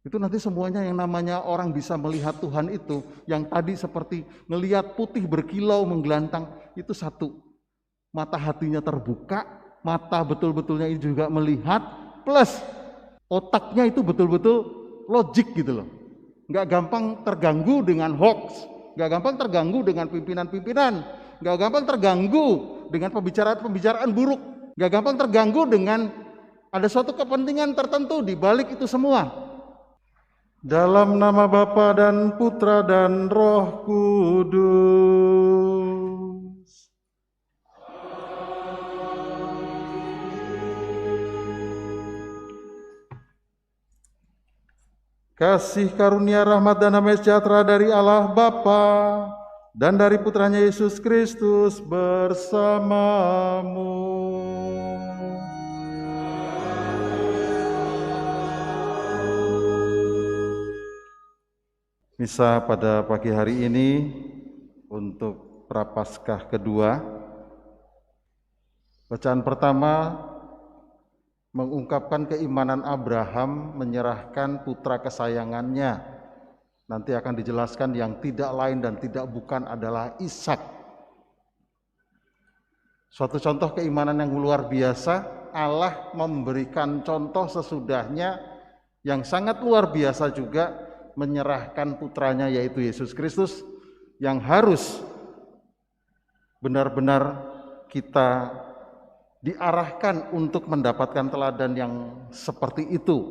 Itu nanti semuanya yang namanya orang bisa melihat Tuhan itu, yang tadi seperti ngelihat putih berkilau menggelantang, itu satu. Mata hatinya terbuka, mata betul-betulnya ini juga melihat, plus otaknya itu betul-betul logik gitu loh. Nggak gampang terganggu dengan hoax, nggak gampang terganggu dengan pimpinan-pimpinan, nggak gampang terganggu dengan pembicaraan-pembicaraan buruk, nggak gampang terganggu dengan ada suatu kepentingan tertentu di balik itu semua. Dalam nama Bapa dan Putra dan Roh Kudus. Kasih karunia rahmat dan damai sejahtera dari Allah Bapa dan dari Putranya Yesus Kristus bersamamu. Misa pada pagi hari ini untuk Prapaskah kedua. Bacaan pertama mengungkapkan keimanan Abraham menyerahkan putra kesayangannya. Nanti akan dijelaskan yang tidak lain dan tidak bukan adalah Ishak. Suatu contoh keimanan yang luar biasa, Allah memberikan contoh sesudahnya yang sangat luar biasa juga, menyerahkan putranya yaitu Yesus Kristus yang harus benar-benar kita diarahkan untuk mendapatkan teladan yang seperti itu.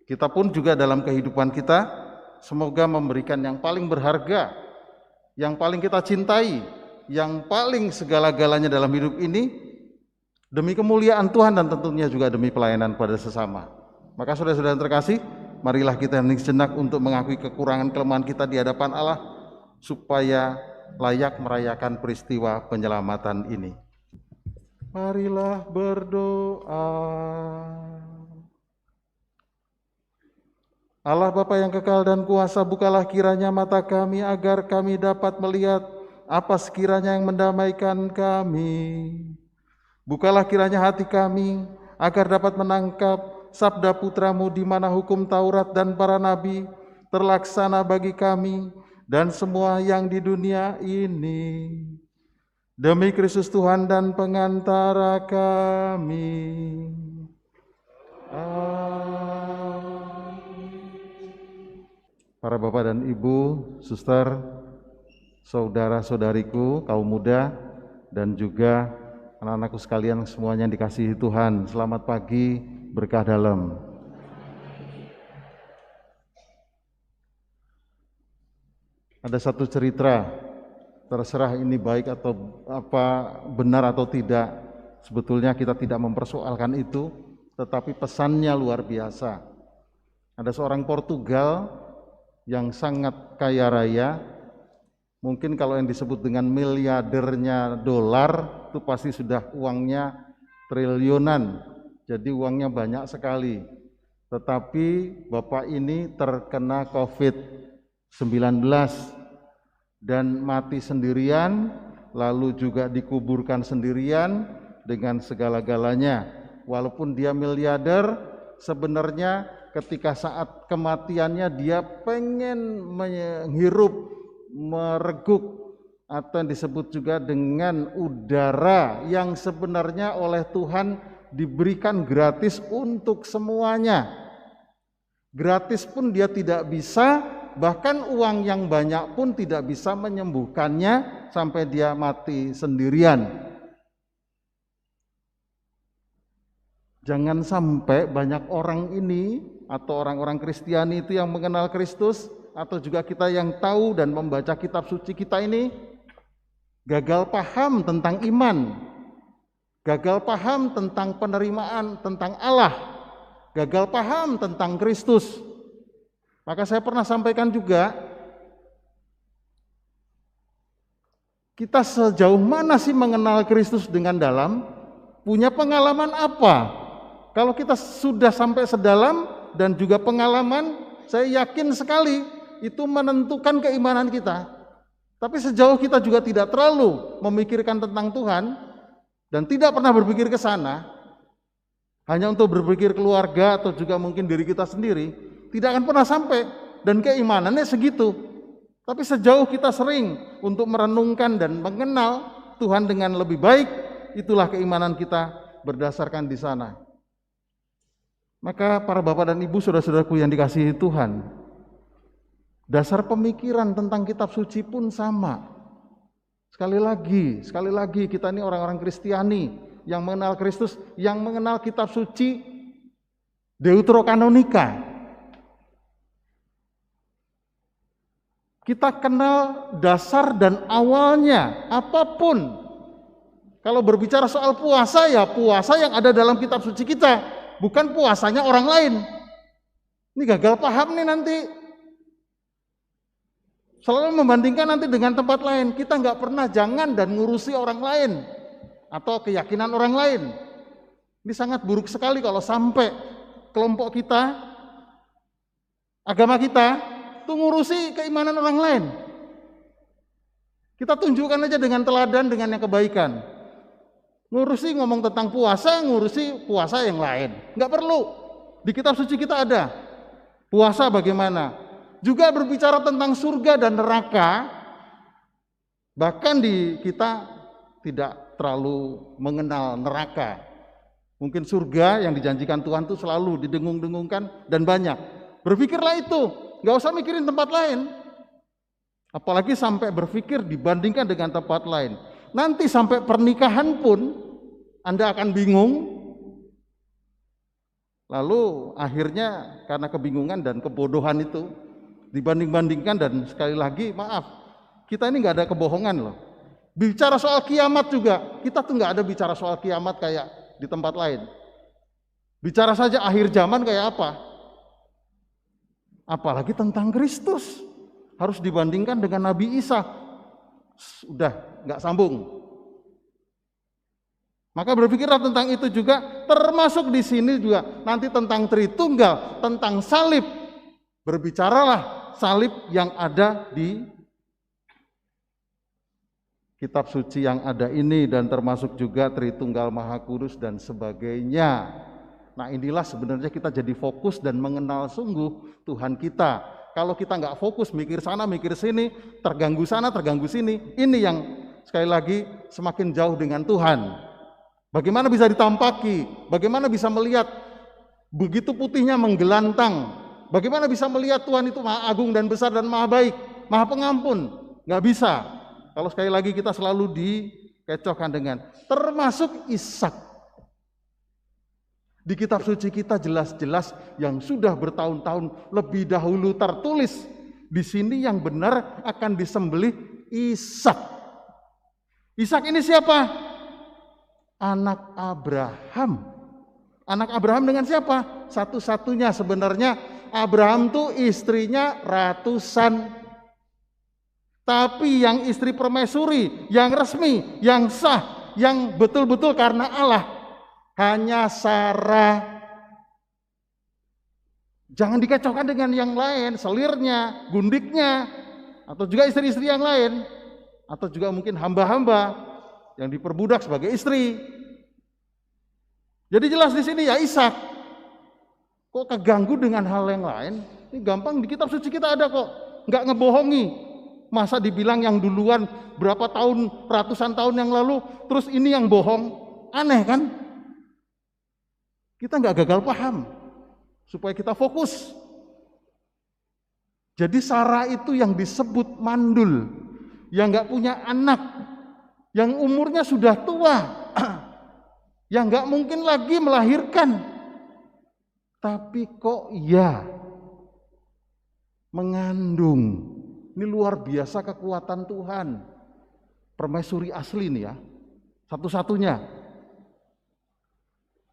Kita pun juga dalam kehidupan kita semoga memberikan yang paling berharga, yang paling kita cintai, yang paling segala-galanya dalam hidup ini demi kemuliaan Tuhan dan tentunya juga demi pelayanan pada sesama. Maka saudara-saudara yang terkasih, marilah kita hening sejenak untuk mengakui kekurangan kelemahan kita di hadapan Allah supaya layak merayakan peristiwa penyelamatan ini. Marilah berdoa. Allah Bapa yang kekal dan kuasa, bukalah kiranya mata kami agar kami dapat melihat apa sekiranya yang mendamaikan kami. Bukalah kiranya hati kami agar dapat menangkap sabda Putramu di mana hukum Taurat dan para nabi terlaksana bagi kami dan semua yang di dunia ini. Demi Kristus Tuhan dan pengantara kami. Para bapak dan ibu, suster, saudara-saudariku, kaum muda, dan juga anak-anakku sekalian semuanya yang dikasihi Tuhan. Selamat pagi, berkah dalam. Ada satu cerita, terserah ini baik atau apa, benar atau tidak, sebetulnya kita tidak mempersoalkan itu, tetapi pesannya luar biasa. Ada seorang Portugal yang sangat kaya raya, mungkin kalau yang disebut dengan miliardernya dolar, itu pasti sudah uangnya triliunan, jadi uangnya banyak sekali. Tetapi bapak ini terkena COVID-19 dan mati sendirian, lalu juga dikuburkan sendirian dengan segala-galanya. Walaupun dia miliarder, sebenarnya ketika saat kematiannya dia pengen menghirup, mereguk, atau yang disebut juga dengan udara yang sebenarnya oleh Tuhan diberikan gratis untuk semuanya. Gratis pun dia tidak bisa, bahkan uang yang banyak pun tidak bisa menyembuhkannya sampai dia mati sendirian. Jangan sampai banyak orang ini atau orang-orang Kristiani itu yang mengenal Kristus, atau juga kita yang tahu dan membaca kitab suci kita ini gagal paham tentang iman, gagal paham tentang penerimaan tentang Allah, gagal paham tentang Kristus. Maka saya pernah sampaikan juga, kita sejauh mana sih mengenal Kristus dengan dalam? Punya pengalaman apa? Kalau kita sudah sampai sedalam dan juga pengalaman, saya yakin sekali itu menentukan keimanan kita. Tapi sejauh kita juga tidak terlalu memikirkan tentang Tuhan dan tidak pernah berpikir ke sana, hanya untuk berpikir keluarga atau juga mungkin diri kita sendiri, tidak akan pernah sampai, dan keimanannya segitu. Tapi sejauh kita sering untuk merenungkan dan mengenal Tuhan dengan lebih baik, itulah keimanan kita berdasarkan di sana. Maka para bapak dan ibu, saudara-saudaraku yang dikasihi Tuhan, dasar pemikiran tentang kitab suci pun sama. Sekali lagi kita ini orang-orang Kristiani yang mengenal Kristus, yang mengenal kitab suci Deuterokanonika. Kita kenal dasar dan awalnya, apapun. Kalau berbicara soal puasa, ya puasa yang ada dalam kitab suci kita, bukan puasanya orang lain. Ini gagal paham nih nanti. Selalu membandingkan nanti dengan tempat lain. Kita nggak pernah jangan dan ngurusi orang lain atau keyakinan orang lain. Ini sangat buruk sekali kalau sampai kelompok kita, agama kita, itu ngurusi keimanan orang lain. Kita tunjukkan aja dengan teladan, dengan yang kebaikan. Ngurusi ngomong tentang puasa, ngurusi puasa yang lain. Nggak perlu. Di kitab suci kita ada. Puasa bagaimana? Juga berbicara tentang surga dan neraka. Bahkan di kita tidak terlalu mengenal neraka. Mungkin surga yang dijanjikan Tuhan itu selalu didengung-dengungkan dan banyak. Berpikirlah itu. Nggak usah mikirin tempat lain. Apalagi sampai berpikir dibandingkan dengan tempat lain. Nanti sampai pernikahan pun Anda akan bingung. Lalu akhirnya karena kebingungan dan kebodohan itu dibanding-bandingkan, dan sekali lagi maaf, kita ini nggak ada kebohongan loh. Bicara soal kiamat juga, kita tuh nggak ada bicara soal kiamat kayak di tempat lain. Bicara saja akhir zaman kayak apa. Apalagi tentang Kristus, harus dibandingkan dengan Nabi Isa. Udah, nggak sambung. Maka berpikirlah tentang itu juga, termasuk di sini juga nanti tentang Tritunggal, tentang salib. Berbicaralah salib yang ada di kitab suci yang ada ini, dan termasuk juga Tritunggal Maha Kudus dan sebagainya. Nah, inilah sebenarnya kita jadi fokus dan mengenal sungguh Tuhan kita. Kalau kita nggak fokus, mikir sana, mikir sini, terganggu sana, terganggu sini, ini yang sekali lagi semakin jauh dengan Tuhan. Bagaimana bisa ditampaki? Bagaimana bisa melihat begitu putihnya menggelantang? Bagaimana bisa melihat Tuhan itu maha agung dan besar dan maha baik, maha pengampun? Nggak bisa. Kalau sekali lagi kita selalu dikecohkan dengan, termasuk Ishak. Di kitab suci kita jelas-jelas yang sudah bertahun-tahun lebih dahulu tertulis, di sini yang benar akan disembelih Ishak. Ishak ini siapa? Anak Abraham. Anak Abraham dengan siapa? Satu-satunya sebenarnya. Abraham tuh istrinya ratusan. Tapi yang istri permaisuri, yang resmi, yang sah, yang betul-betul karena Allah, hanya Sarah. Jangan dikecohkan dengan yang lain, selirnya, gundiknya, atau juga istri-istri yang lain, atau juga mungkin hamba-hamba yang diperbudak sebagai istri. Jadi jelas di sini ya Ishak. Kok keganggu dengan hal yang lain? Ini gampang, di kitab suci kita ada kok, nggak ngebohongi. Masa dibilang yang duluan berapa tahun, ratusan tahun yang lalu, terus ini yang bohong? Aneh kan? Kita nggak gagal paham, supaya kita fokus. Jadi Sarah itu yang disebut mandul, yang nggak punya anak, yang umurnya sudah tua, yang nggak mungkin lagi melahirkan, tapi kok ya mengandung. Ini luar biasa kekuatan Tuhan. Permaisuri asli nih ya, satu-satunya.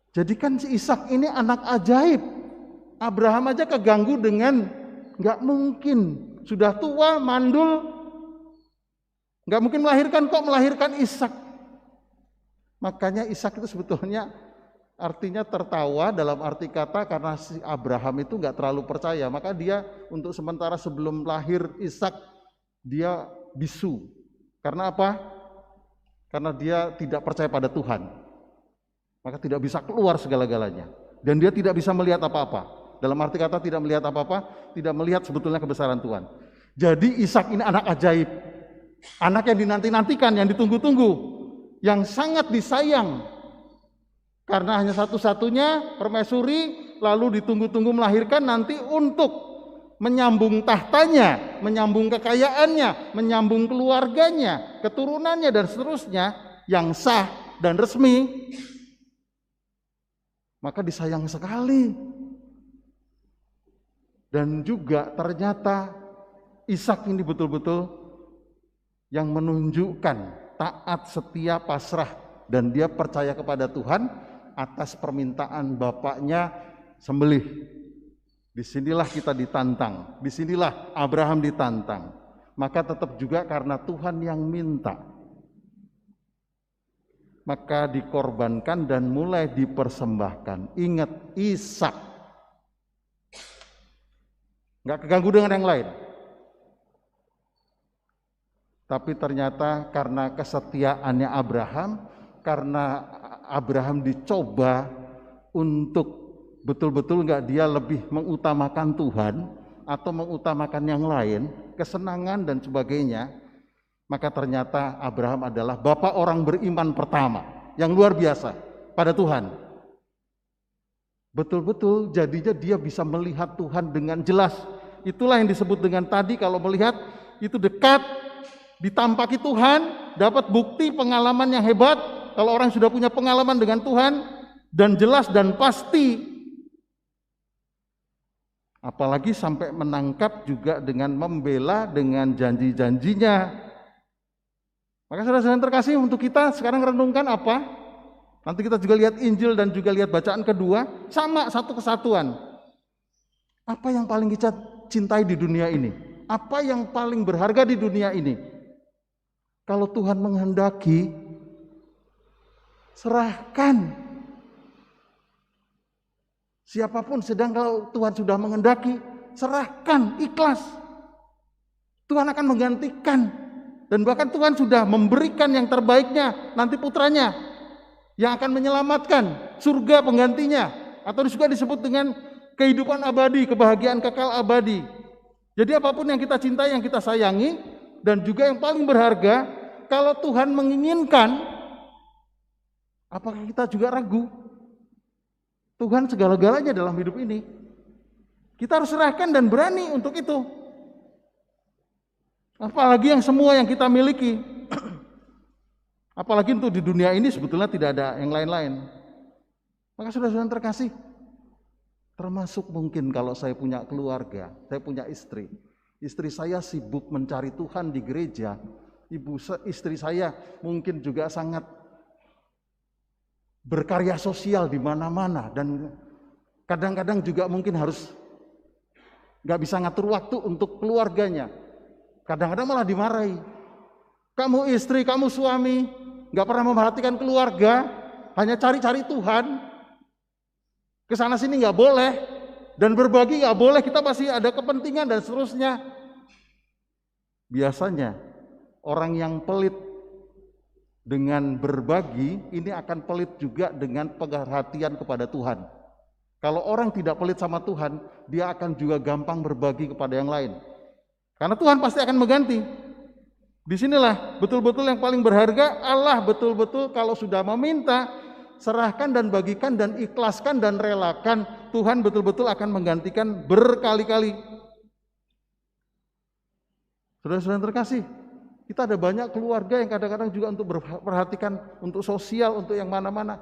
Jadi kan si Ishak ini anak ajaib. Abraham aja keganggu dengan nggak mungkin, sudah tua, mandul, nggak mungkin melahirkan, kok melahirkan Ishak. Makanya Ishak itu sebetulnya artinya tertawa dalam arti kata, karena si Abraham itu nggak terlalu percaya, maka dia untuk sementara sebelum lahir Ishak dia bisu. Karena apa? Karena dia tidak percaya pada Tuhan. Maka tidak bisa keluar segala-galanya. Dan dia tidak bisa melihat apa-apa. Dalam arti kata tidak melihat apa-apa, tidak melihat sebetulnya kebesaran Tuhan. Jadi Ishak ini anak ajaib. Anak yang dinanti-nantikan, yang ditunggu-tunggu, yang sangat disayang. Karena hanya satu-satunya permaisuri, lalu ditunggu-tunggu melahirkan nanti untuk menyambung tahtanya, menyambung kekayaannya, menyambung keluarganya, keturunannya dan seterusnya yang sah dan resmi. Maka disayang sekali. Dan juga ternyata Ishak ini betul-betul yang menunjukkan taat, setia, pasrah, dan dia percaya kepada Tuhan atas permintaan bapaknya sembelih. Disinilah kita ditantang, disinilah Abraham ditantang. Maka tetap juga karena Tuhan yang minta, maka dikorbankan dan mulai dipersembahkan. Ingat, Ishak nggak keganggu dengan yang lain. Tapi ternyata karena kesetiaannya Abraham, karena Abraham dicoba untuk betul-betul nggak dia lebih mengutamakan Tuhan atau mengutamakan yang lain, kesenangan dan sebagainya, maka ternyata Abraham adalah bapak orang beriman pertama yang luar biasa pada Tuhan. Betul-betul jadinya dia bisa melihat Tuhan dengan jelas. Itulah yang disebut dengan tadi, kalau melihat itu dekat, ditampaki Tuhan, dapat bukti pengalaman yang hebat. Kalau orang sudah punya pengalaman dengan Tuhan dan jelas dan pasti, apalagi sampai menangkap juga dengan membela dengan janji-janjinya. Maka saudara-saudara terkasih, untuk kita sekarang renungkan apa? Nanti kita juga lihat Injil dan juga lihat bacaan kedua, sama satu kesatuan. Apa yang paling kita cintai di dunia ini? Apa yang paling berharga di dunia ini? Kalau Tuhan menghendaki, serahkan. Siapapun, sedang kalau Tuhan sudah menghendaki, serahkan, ikhlas. Tuhan akan menggantikan. Dan bahkan Tuhan sudah memberikan yang terbaiknya, nanti putranya yang akan menyelamatkan, surga penggantinya, atau juga disebut dengan kehidupan abadi, kebahagiaan kekal abadi. Jadi apapun yang kita cintai, yang kita sayangi, dan juga yang paling berharga, kalau Tuhan menginginkan, apakah kita juga ragu? Tuhan segala-galanya dalam hidup ini. Kita harus serahkan dan berani untuk itu. Apalagi yang semua yang kita miliki. Apalagi untuk di dunia ini sebetulnya tidak ada yang lain-lain. Maka saudara-saudara terkasih, termasuk mungkin kalau saya punya keluarga, saya punya istri. Istri saya sibuk mencari Tuhan di gereja. Istri saya mungkin juga sangat berkarya sosial di mana-mana, dan kadang-kadang juga mungkin harus nggak bisa ngatur waktu untuk keluarganya. Kadang-kadang malah dimarahi. Kamu istri, kamu suami, nggak pernah memperhatikan keluarga, hanya cari-cari Tuhan. Kesana sini nggak boleh, dan berbagi nggak boleh, kita pasti ada kepentingan dan seterusnya. Biasanya orang yang pelit dengan berbagi ini akan pelit juga dengan perhatian kepada Tuhan. Kalau orang tidak pelit sama Tuhan, dia akan juga gampang berbagi kepada yang lain. Karena Tuhan pasti akan mengganti. Disinilah betul-betul yang paling berharga, Allah betul-betul kalau sudah meminta, serahkan dan bagikan dan ikhlaskan dan relakan, Tuhan betul-betul akan menggantikan berkali-kali. Saudara-saudara terkasih, kita ada banyak keluarga yang kadang-kadang juga untuk memperhatikan untuk sosial, untuk yang mana-mana.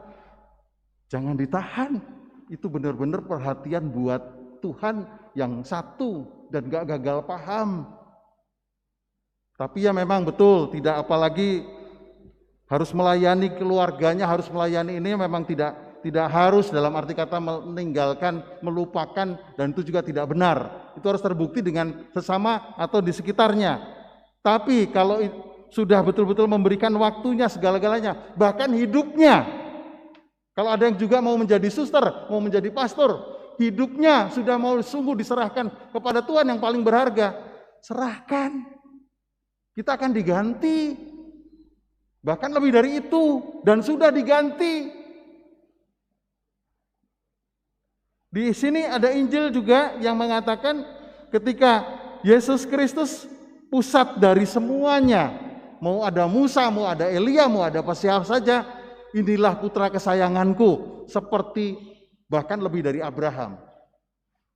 Jangan ditahan, itu benar-benar perhatian buat Tuhan yang satu dan gak gagal paham. Tapi ya memang betul, tidak apalagi harus melayani keluarganya, harus melayani ini memang tidak harus dalam arti kata meninggalkan, melupakan, dan itu juga tidak benar. Itu harus terbukti dengan sesama atau di sekitarnya. Tapi kalau sudah betul-betul memberikan waktunya, segala-galanya, bahkan hidupnya, kalau ada yang juga mau menjadi suster, mau menjadi pastor, hidupnya sudah mau sungguh diserahkan kepada Tuhan yang paling berharga, serahkan. Kita akan diganti, bahkan lebih dari itu, dan sudah diganti. Di sini ada Injil juga yang mengatakan ketika Yesus Kristus pusat dari semuanya, mau ada Musa, mau ada Elia, mau ada siapa saja, inilah putra kesayanganku, seperti bahkan lebih dari Abraham.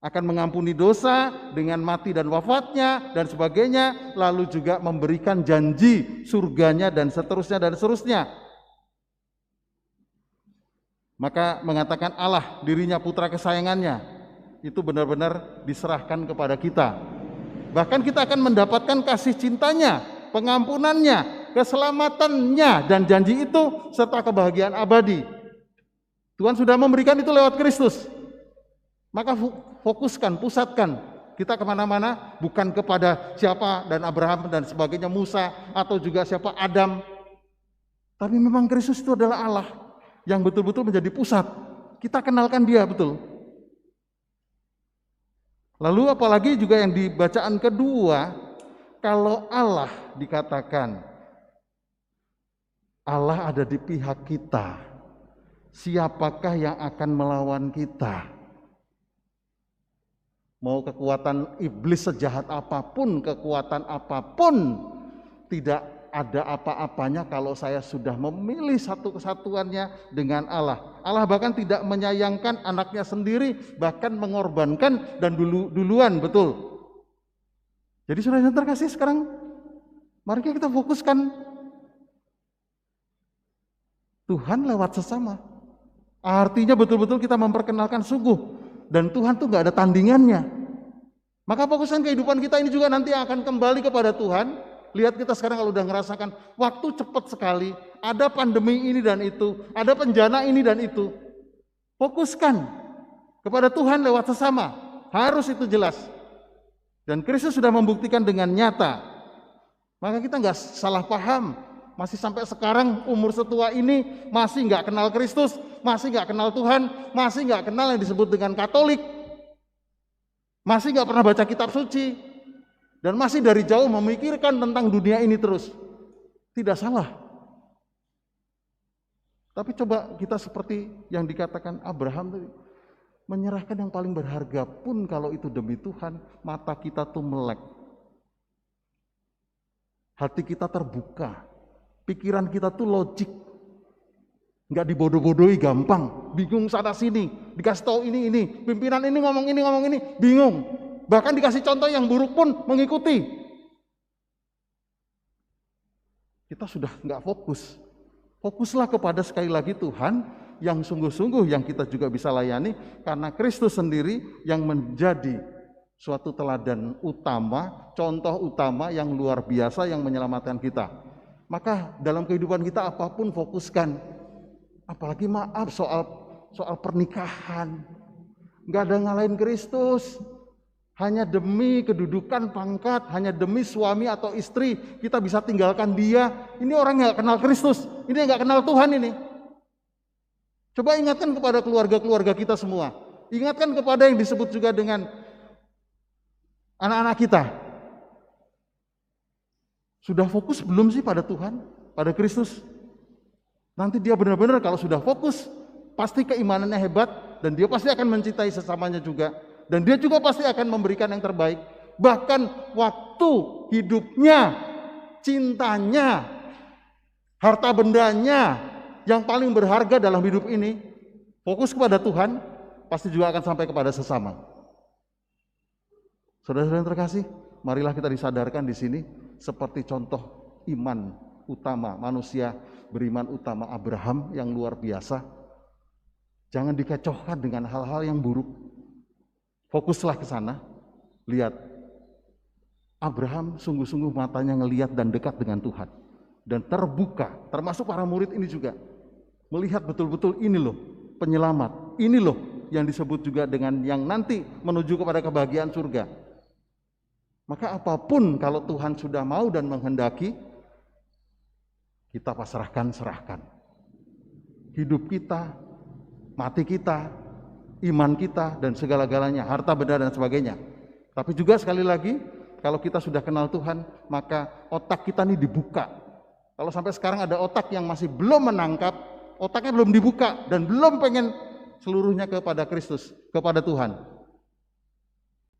Akan mengampuni dosa dengan mati dan wafatnya dan sebagainya, lalu juga memberikan janji surganya dan seterusnya dan seterusnya. Maka mengatakan Allah dirinya putra kesayangannya, itu benar-benar diserahkan kepada kita. Bahkan kita akan mendapatkan kasih cintanya, pengampunannya, keselamatannya, dan janji itu serta kebahagiaan abadi. Tuhan sudah memberikan itu lewat Kristus. Maka fokuskan, pusatkan kita kemana-mana, bukan kepada siapa dan Abraham dan sebagainya, Musa, atau juga siapa Adam. Tapi memang Kristus itu adalah Allah yang betul-betul menjadi pusat. Kita kenalkan dia betul. Lalu apalagi juga yang di bacaan kedua, kalau Allah dikatakan Allah ada di pihak kita, siapakah yang akan melawan kita? Mau kekuatan iblis sejahat apapun, kekuatan apapun, tidak ada apa-apanya kalau saya sudah memilih satu kesatuannya dengan Allah. Allah bahkan tidak menyayangkan anaknya sendiri, bahkan mengorbankan dan duluan, betul. Jadi saudara yang terkasih, sekarang mari kita fokuskan Tuhan lewat sesama. Artinya betul-betul kita memperkenalkan sungguh, dan Tuhan tuh gak ada tandingannya. Maka fokuskan kehidupan kita ini juga nanti akan kembali kepada Tuhan. Lihat kita sekarang kalau udah ngerasakan waktu cepat sekali, ada pandemi ini dan itu, ada bencana ini dan itu. Fokuskan kepada Tuhan lewat sesama, harus itu jelas. Dan Kristus sudah membuktikan dengan nyata. Maka kita nggak salah paham, masih sampai sekarang umur setua ini masih nggak kenal Kristus, masih nggak kenal Tuhan, masih nggak kenal yang disebut dengan Katolik, masih nggak pernah baca kitab suci, dan masih dari jauh memikirkan tentang dunia ini terus. Tidak salah. Tapi coba kita seperti yang dikatakan Abraham tadi, menyerahkan yang paling berharga pun kalau itu demi Tuhan, mata kita tuh melek. Hati kita terbuka, pikiran kita tuh logik. Nggak dibodoh-bodohi gampang, bingung sana sini, dikasih tahu ini, pimpinan ini ngomong ini, bingung. Bahkan dikasih contoh yang buruk pun mengikuti. Kita sudah nggak fokus. Fokuslah kepada sekali lagi Tuhan yang sungguh-sungguh yang kita juga bisa layani, karena Kristus sendiri yang menjadi suatu teladan utama, contoh utama yang luar biasa yang menyelamatkan kita. Maka dalam kehidupan kita apapun fokuskan. Apalagi maaf soal pernikahan. Nggak ada ngalahin Kristus. Hanya demi kedudukan, pangkat, hanya demi suami atau istri kita bisa tinggalkan dia. Ini orang yang nggak kenal Kristus, ini yang nggak kenal Tuhan ini. Coba ingatkan kepada keluarga-keluarga kita semua. Ingatkan kepada yang disebut juga dengan anak-anak kita. Sudah fokus belum sih pada Tuhan, pada Kristus? Nanti dia benar-benar kalau sudah fokus, pasti keimanannya hebat, dan dia pasti akan mencintai sesamanya juga. Dan dia juga pasti akan memberikan yang terbaik. Bahkan waktu hidupnya, cintanya, harta bendanya, yang paling berharga dalam hidup ini, fokus kepada Tuhan, pasti juga akan sampai kepada sesama. Saudara-saudara yang terkasih, marilah kita disadarkan di sini, seperti contoh iman utama manusia beriman utama Abraham yang luar biasa. Jangan dikecohkan dengan hal-hal yang buruk. Fokuslah ke sana. Lihat, Abraham sungguh-sungguh matanya ngelihat dan dekat dengan Tuhan. Dan terbuka, termasuk para murid ini juga. Melihat betul-betul ini loh penyelamat. Ini loh yang disebut juga dengan yang nanti menuju kepada kebahagiaan surga. Maka apapun kalau Tuhan sudah mau dan menghendaki, kita serahkan. Hidup kita, mati kita, iman kita, dan segala-galanya, harta benda dan sebagainya. Tapi juga sekali lagi, kalau kita sudah kenal Tuhan, maka otak kita ini dibuka. Kalau sampai sekarang ada otak yang masih belum menangkap, otaknya belum dibuka, dan belum pengen seluruhnya kepada Kristus, kepada Tuhan.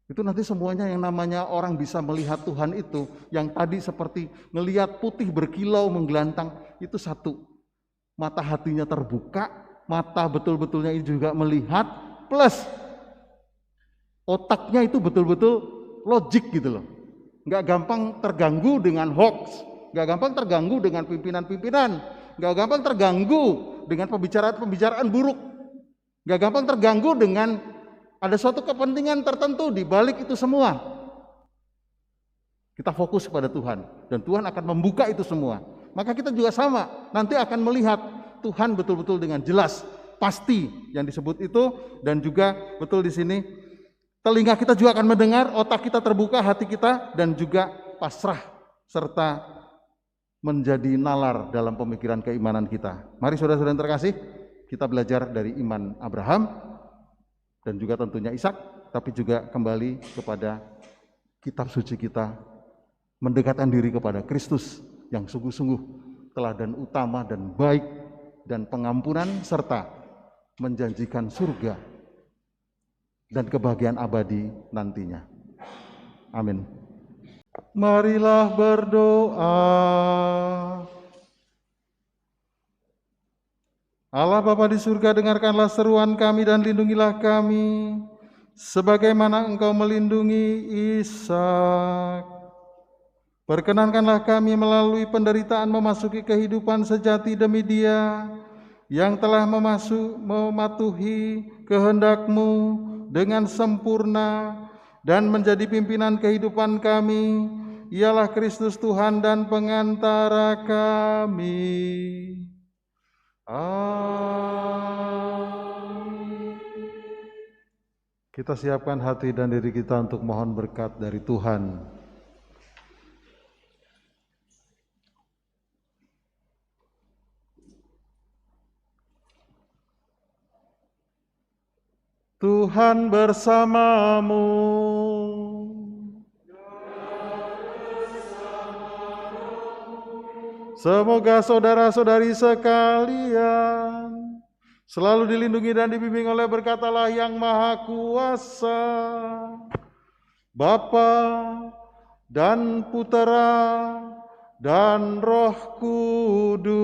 Itu nanti semuanya yang namanya orang bisa melihat Tuhan itu, yang tadi seperti melihat putih berkilau menggelantang, itu satu. Mata hatinya terbuka, mata betul-betulnya juga melihat, plus otaknya itu betul-betul logik gitu loh. Nggak gampang terganggu dengan hoax, nggak gampang terganggu dengan pimpinan-pimpinan, nggak gampang terganggu dengan pembicaraan-pembicaraan buruk, nggak gampang terganggu dengan ada suatu kepentingan tertentu di balik itu semua. Kita fokus kepada Tuhan, dan Tuhan akan membuka itu semua. Maka kita juga sama, nanti akan melihat Tuhan betul-betul dengan jelas, pasti yang disebut itu, dan juga betul di sini telinga kita juga akan mendengar, otak kita terbuka, hati kita, dan juga pasrah serta menjadi nalar dalam pemikiran keimanan kita. Mari saudara-saudara yang terkasih, kita belajar dari iman Abraham dan juga tentunya Ishak, tapi juga kembali kepada kitab suci kita, mendekatkan diri kepada Kristus yang sungguh-sungguh teladan utama dan baik dan pengampunan serta menjanjikan surga dan kebahagiaan abadi nantinya. Amin. Marilah berdoa. Allah Bapa di surga, dengarkanlah seruan kami dan lindungilah kami, sebagaimana Engkau melindungi Ishak. Perkenankanlah kami melalui penderitaan memasuki kehidupan sejati demi Dia, yang telah mematuhi kehendak-Mu dengan sempurna dan menjadi pimpinan kehidupan kami, ialah Kristus Tuhan dan pengantara kami. Amin. Kita siapkan hati dan diri kita untuk mohon berkat dari Tuhan. Tuhan bersamamu. Semoga saudara-saudari sekalian selalu dilindungi dan dibimbing oleh berkat Allah yang Maha Kuasa, Bapa dan Putera dan Roh Kudus.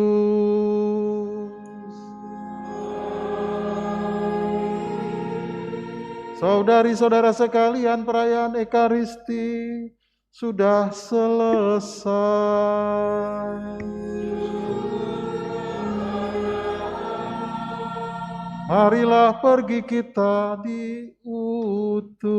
Saudari-saudara sekalian, perayaan Ekaristi sudah selesai. Marilah pergi kita diutus.